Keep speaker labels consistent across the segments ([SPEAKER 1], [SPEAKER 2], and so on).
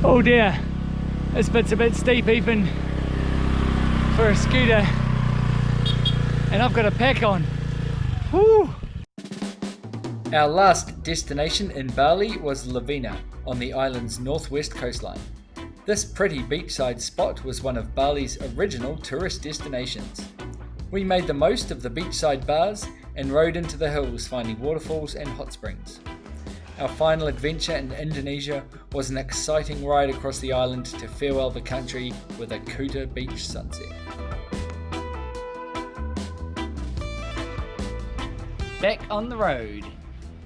[SPEAKER 1] Oh dear, this bit's a bit steep even for a scooter, and I've got a pack on. Woo! Our last destination in Bali was Lovina, on the island's northwest coastline. This pretty beachside spot was one of Bali's original tourist destinations. We made the most of the beachside bars and rode into the hills, finding waterfalls and hot springs. Our final adventure in Indonesia was an exciting ride across the island to farewell the country with a Kuta beach sunset. Back on the road,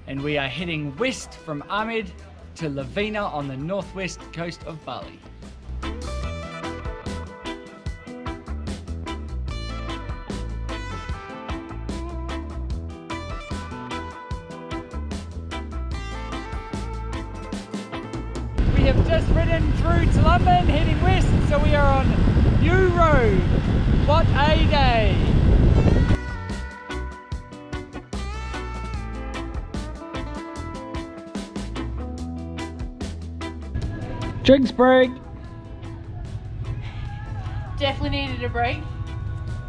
[SPEAKER 1] and we are heading west from Ahmed to Lovina on the northwest coast of Bali. We have just ridden through to London, heading west, so we are on New Road. What a day! Drinks break.
[SPEAKER 2] Definitely needed a break.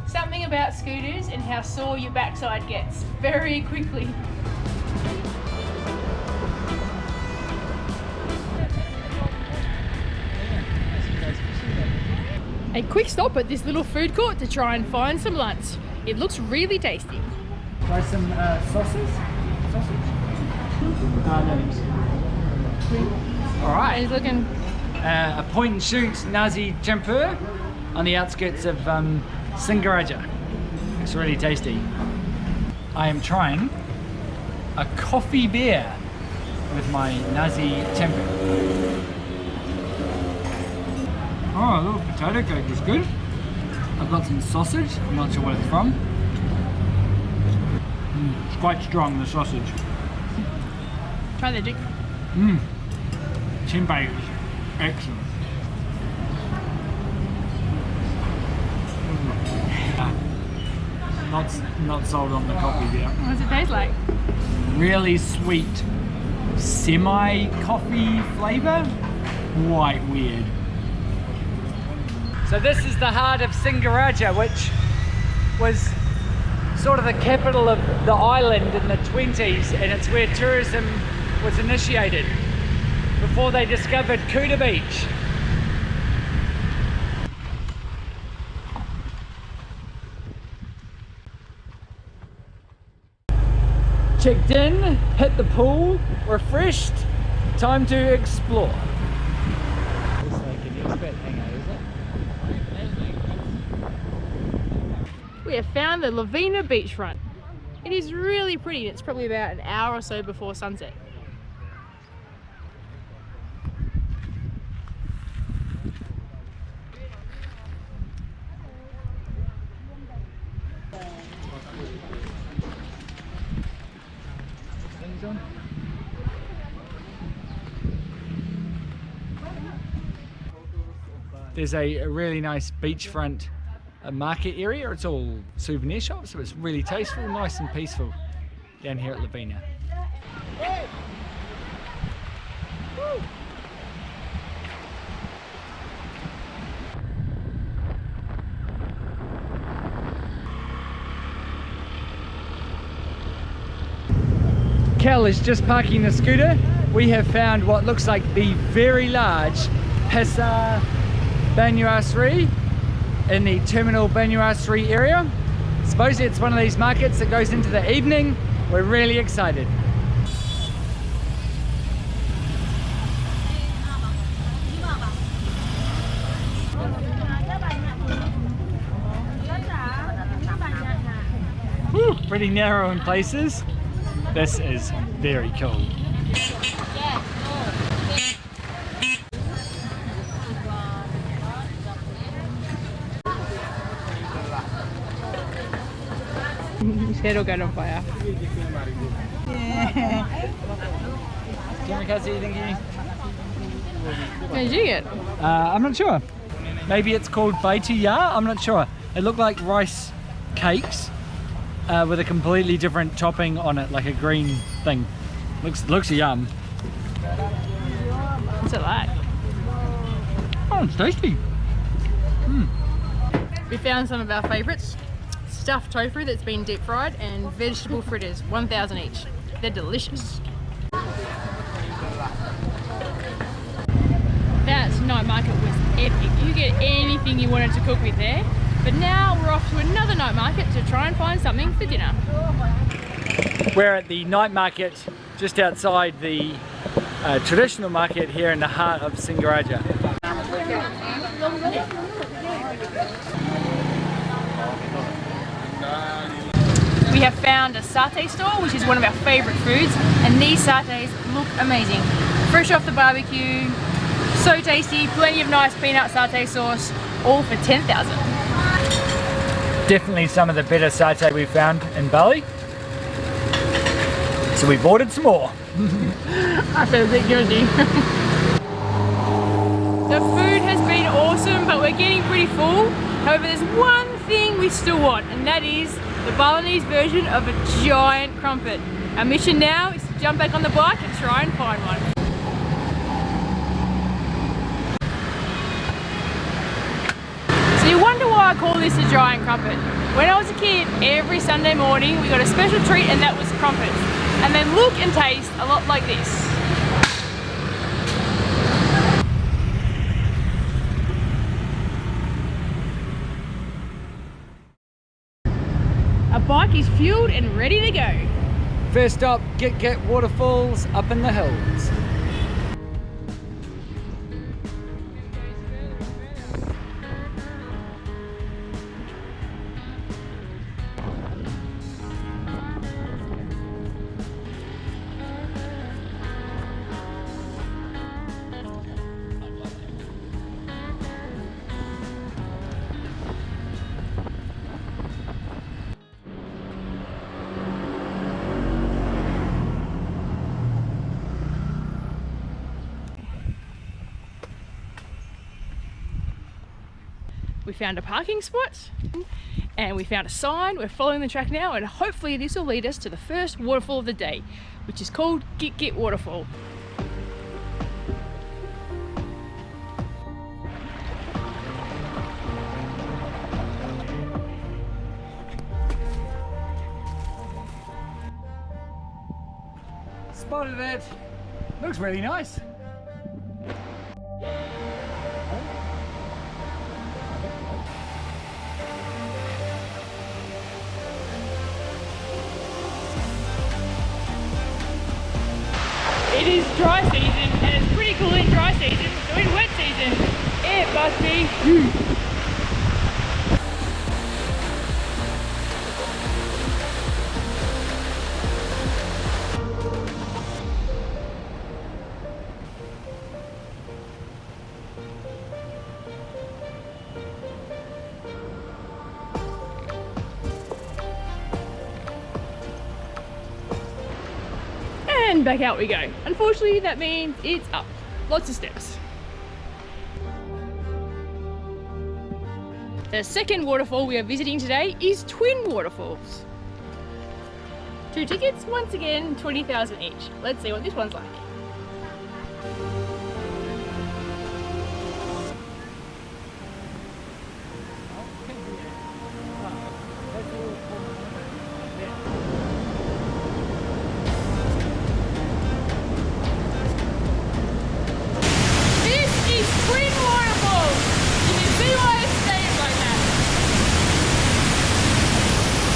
[SPEAKER 2] Something about scooters and how sore your backside gets very quickly. A quick stop at this little food court to try and find some lunch. It looks really tasty.
[SPEAKER 1] Try some sausage? Alright.
[SPEAKER 2] He's looking.
[SPEAKER 1] A point and shoot nasi campur on the outskirts of Singaraja. It's really tasty. I am trying a coffee beer with my nasi campur. Oh, a little potato cake is good. I've got some sausage, I'm not sure what it's from. It's quite strong, the sausage.
[SPEAKER 2] Try the drink.
[SPEAKER 1] Tempeh is excellent. Not sold on the coffee beer.
[SPEAKER 2] What does it taste like?
[SPEAKER 1] Really sweet, semi-coffee flavour. Quite weird. So this is the heart of Singaraja, which was sort of the capital of the island in the 20s, and it's where tourism was initiated before they discovered Kuta Beach. Checked in, hit the pool, refreshed, time to explore. Looks like an expert hangout, is it?
[SPEAKER 2] We have found the Lovina beachfront. It is really pretty. It's probably about an hour or so before sunset.
[SPEAKER 1] There's a really nice beachfront market area. It's all souvenir shops, so it's really tasteful, nice and peaceful down here at Lovina. Cal is just parking the scooter. We have found what looks like the very large Pasar Banjar Sri in the terminal Banjar Sri area. Supposedly it's one of these markets that goes into the evening. We're really excited. Whew, pretty narrow in places. This is very cool.
[SPEAKER 2] His head will get on fire.
[SPEAKER 1] Terima kasih, thank you.
[SPEAKER 2] How did you get?
[SPEAKER 1] I'm not sure. Maybe it's called baitiya, I'm not sure. It looked like rice cakes with a completely different topping on it, like a green thing. Looks yum.
[SPEAKER 2] What's it like?
[SPEAKER 1] Oh, it's tasty.
[SPEAKER 2] We found some of our favourites. Stuffed tofu that's been deep fried and vegetable fritters, 1,000 each. They're delicious. That night market was epic. You get anything you wanted to cook with there. But now we're off to another night market to try and find something for dinner.
[SPEAKER 1] We're at the night market just outside the traditional market here in the heart of Singaraja.
[SPEAKER 2] We have found a satay store, which is one of our favourite foods, and these satays look amazing. Fresh off the barbecue, so tasty, plenty of nice peanut satay sauce, all for 10,000.
[SPEAKER 1] Definitely some of the better satay we found in Bali. So we've ordered some more.
[SPEAKER 2] I feel a bit guilty. The food has been awesome, but we're getting pretty full. However, there's one thing we still want, and that is the Balinese version of a giant crumpet. Our mission now is to jump back on the bike and try and find one. So you wonder why I call this a giant crumpet. When I was a kid, every Sunday morning we got a special treat, and that was crumpets. And they look and taste a lot like this. Our bike is fueled and ready to go.
[SPEAKER 1] First up, get Waterfalls up in the hills.
[SPEAKER 2] We found a parking spot and we found a sign. We're following the track now, and hopefully this will lead us to the first waterfall of the day, which is called Git Waterfall.
[SPEAKER 1] Spotted it. Looks really nice.
[SPEAKER 2] It is dry season, and it's pretty cool in dry season, so in wet season, it must be huge. And back out we go. Unfortunately, that means it's up. Lots of steps. The second waterfall we are visiting today is Twin Waterfalls. 2 tickets, once again, 20,000 each. Let's see what this one's like.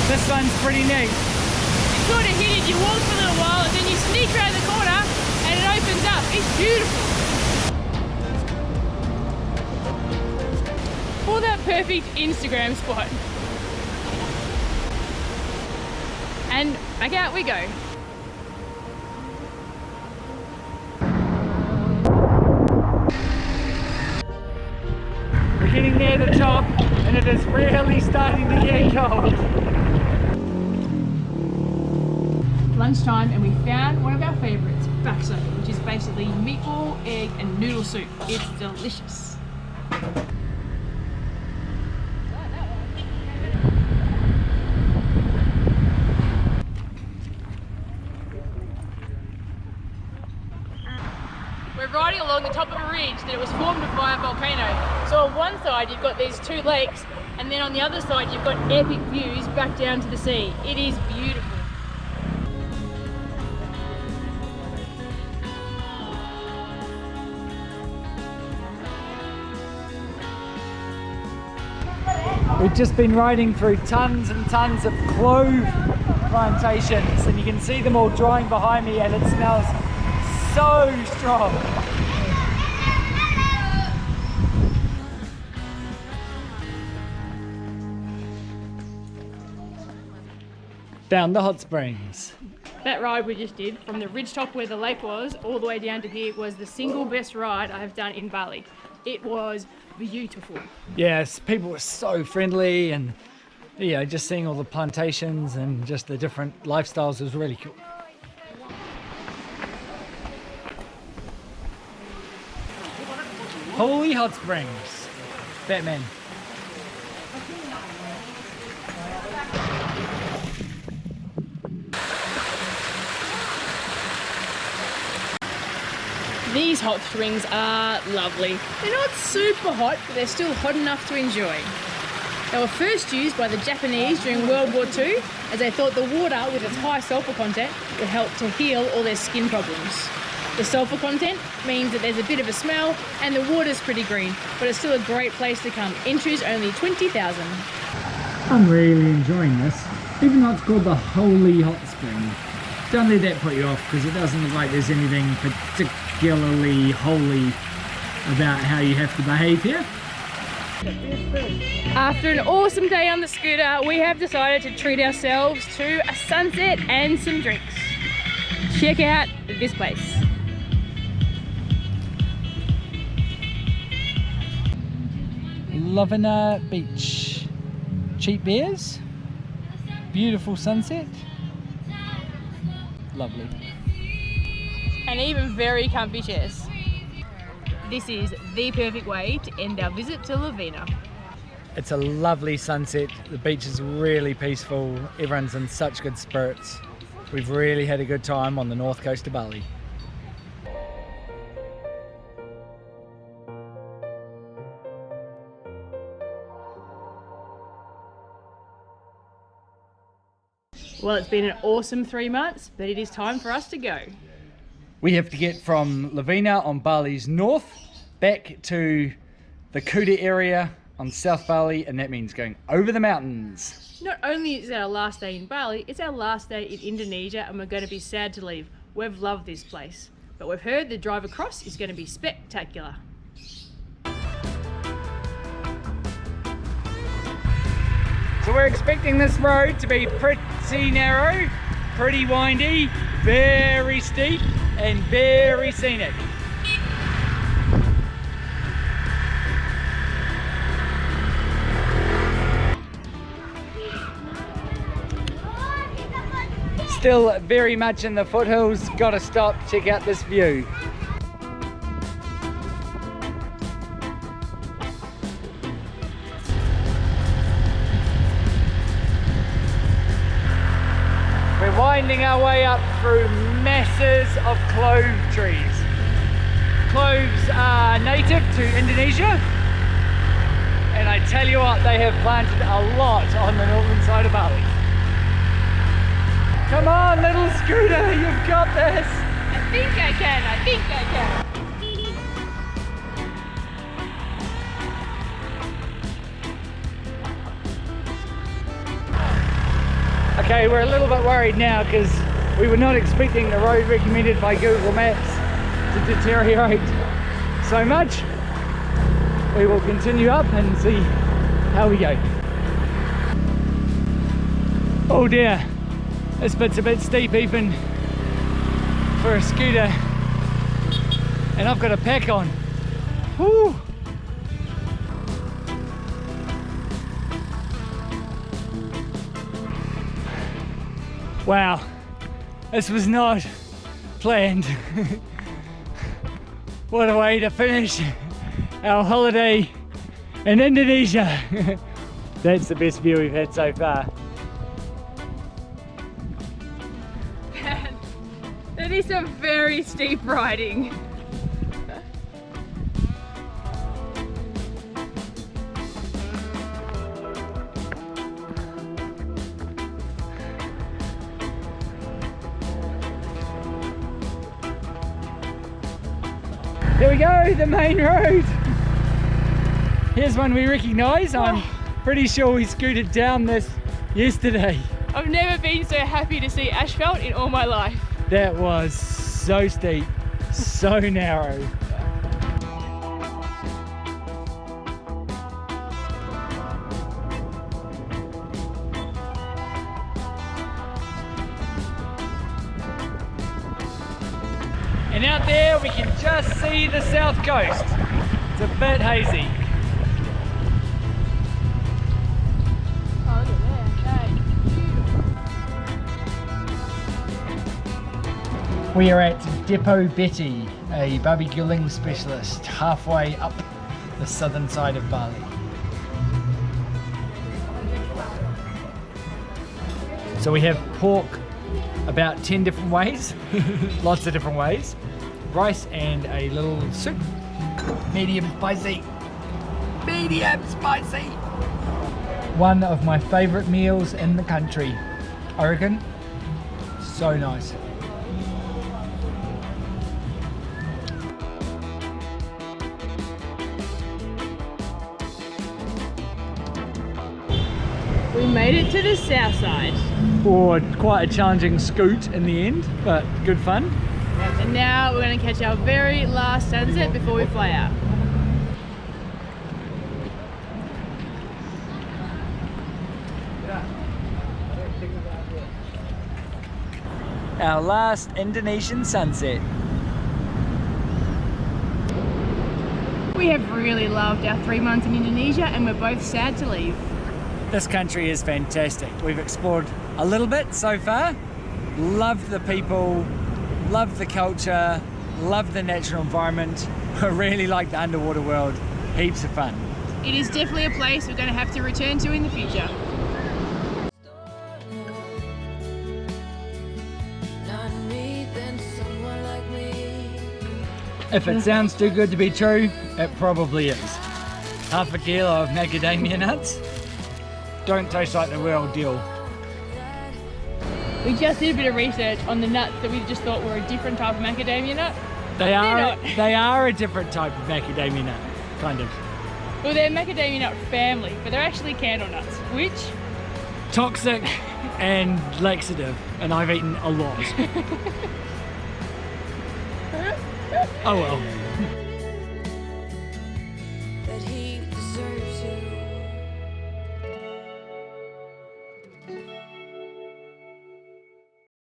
[SPEAKER 1] This one's pretty neat.
[SPEAKER 2] You sort of hit it, you walk for a little while, and then you sneak around the corner and it opens up. It's beautiful. For that perfect Instagram spot. And back out we go.
[SPEAKER 1] We're getting near the top and it is really starting to get cold.
[SPEAKER 2] Lunchtime, and we found one of our favourites, bakso, which is basically meatball, egg and noodle soup. It's delicious. We're riding along the top of a ridge that was formed by a volcano. So on one side you've got these two lakes, and then on the other side you've got epic views back down to the sea. It is beautiful.
[SPEAKER 1] We've just been riding through tons and tons of clove plantations, and you can see them all drying behind me, and it smells so strong. Down the hot springs.
[SPEAKER 2] That ride we just did from the ridgetop where the lake was all the way down to here was the single best ride I have done in Bali. It was beautiful.
[SPEAKER 1] Yes, people were so friendly, and yeah, just seeing all the plantations and just the different lifestyles was really cool. Holy Hot Springs, Batman.
[SPEAKER 2] These hot springs are lovely. They're not super hot, but they're still hot enough to enjoy. They were first used by the Japanese during World War II, as they thought the water with its high sulfur content would help to heal all their skin problems. The sulfur content means that there's a bit of a smell and the water's pretty green, but it's still a great place to come. Entries only 20,000.
[SPEAKER 1] I'm really enjoying this, even though it's called the Holy Hot Spring. Don't let that put you off, because it doesn't look like there's anything particularly holy about how you have to behave here.
[SPEAKER 2] After an awesome day on the scooter, we have decided to treat ourselves to a sunset and some drinks. Check out this place.
[SPEAKER 1] Lovina Beach. Cheap beers, beautiful sunset, lovely.
[SPEAKER 2] And even very comfy chairs. This is the perfect way to end our visit to Lovina.
[SPEAKER 1] It's a lovely sunset, the beach is really peaceful, everyone's in such good spirits. We've really had a good time on the north coast of Bali.
[SPEAKER 2] Well, it's been an awesome 3 months, but it is time for us to go.
[SPEAKER 1] We have to get from Lovina on Bali's north back to the Kuta area on South Bali, and that means going over the mountains.
[SPEAKER 2] Not only is it our last day in Bali, it's our last day in Indonesia, and we're going to be sad to leave. We've loved this place, but we've heard the drive across is going to be spectacular.
[SPEAKER 1] So we're expecting this road to be pretty narrow, pretty windy, very steep and very scenic. Still very much in the foothills, gotta stop, check out this view. We're winding our way up through masses of clove trees. Cloves are native to Indonesia, and I tell you what, they have planted a lot on the northern side of Bali. Come on, little scooter, you've got this!
[SPEAKER 2] I think I can.
[SPEAKER 1] Okay, we're a little bit worried now because we were not expecting the road recommended by Google Maps to deteriorate so much. We will continue up and see how we go. Oh dear, this bit's a bit steep even for a scooter, and I've got a pack on. Woo! Wow, this was not planned. What a way to finish our holiday in Indonesia. That's the best view we've had so far.
[SPEAKER 2] That is some very steep riding.
[SPEAKER 1] we go, the main road. Here's one we recognise. I'm pretty sure we scooted down this yesterday.
[SPEAKER 2] I've never been so happy to see asphalt in all my life.
[SPEAKER 1] That was so steep, so narrow. And out there we can just see the south coast. It's a bit hazy.
[SPEAKER 2] Oh, look at that. Okay.
[SPEAKER 1] We are at Depot Betty, a barbecuing specialist halfway up the southern side of Bali. So we have pork about 10 different ways, lots of different ways, rice and a little soup, medium spicy, One of my favourite meals in the country, I reckon. So nice.
[SPEAKER 2] We made it to the south side.
[SPEAKER 1] Or quite a challenging scoot in the end, but good fun.
[SPEAKER 2] And now we're going to catch our very last sunset before we fly out.
[SPEAKER 1] Our last Indonesian sunset.
[SPEAKER 2] We have really loved our 3 months in Indonesia and we're both sad to leave.
[SPEAKER 1] This country is fantastic. We've explored a little bit so far. Loved the people, loved the culture, loved the natural environment. I really like the underwater world. Heaps of fun.
[SPEAKER 2] It is definitely a place we're going to have to return to in the future.
[SPEAKER 1] If it sounds too good to be true, it probably is. Half a kilo of macadamia nuts. Don't taste like the real deal.
[SPEAKER 2] We just did a bit of research on the nuts that we just thought were a different type of macadamia nut.
[SPEAKER 1] They
[SPEAKER 2] not.
[SPEAKER 1] are a different type of macadamia nut, kind of.
[SPEAKER 2] Well, they're macadamia nut family, but they're actually candle nuts, which...
[SPEAKER 1] Toxic and laxative, and I've eaten a lot. Oh well.
[SPEAKER 3] That he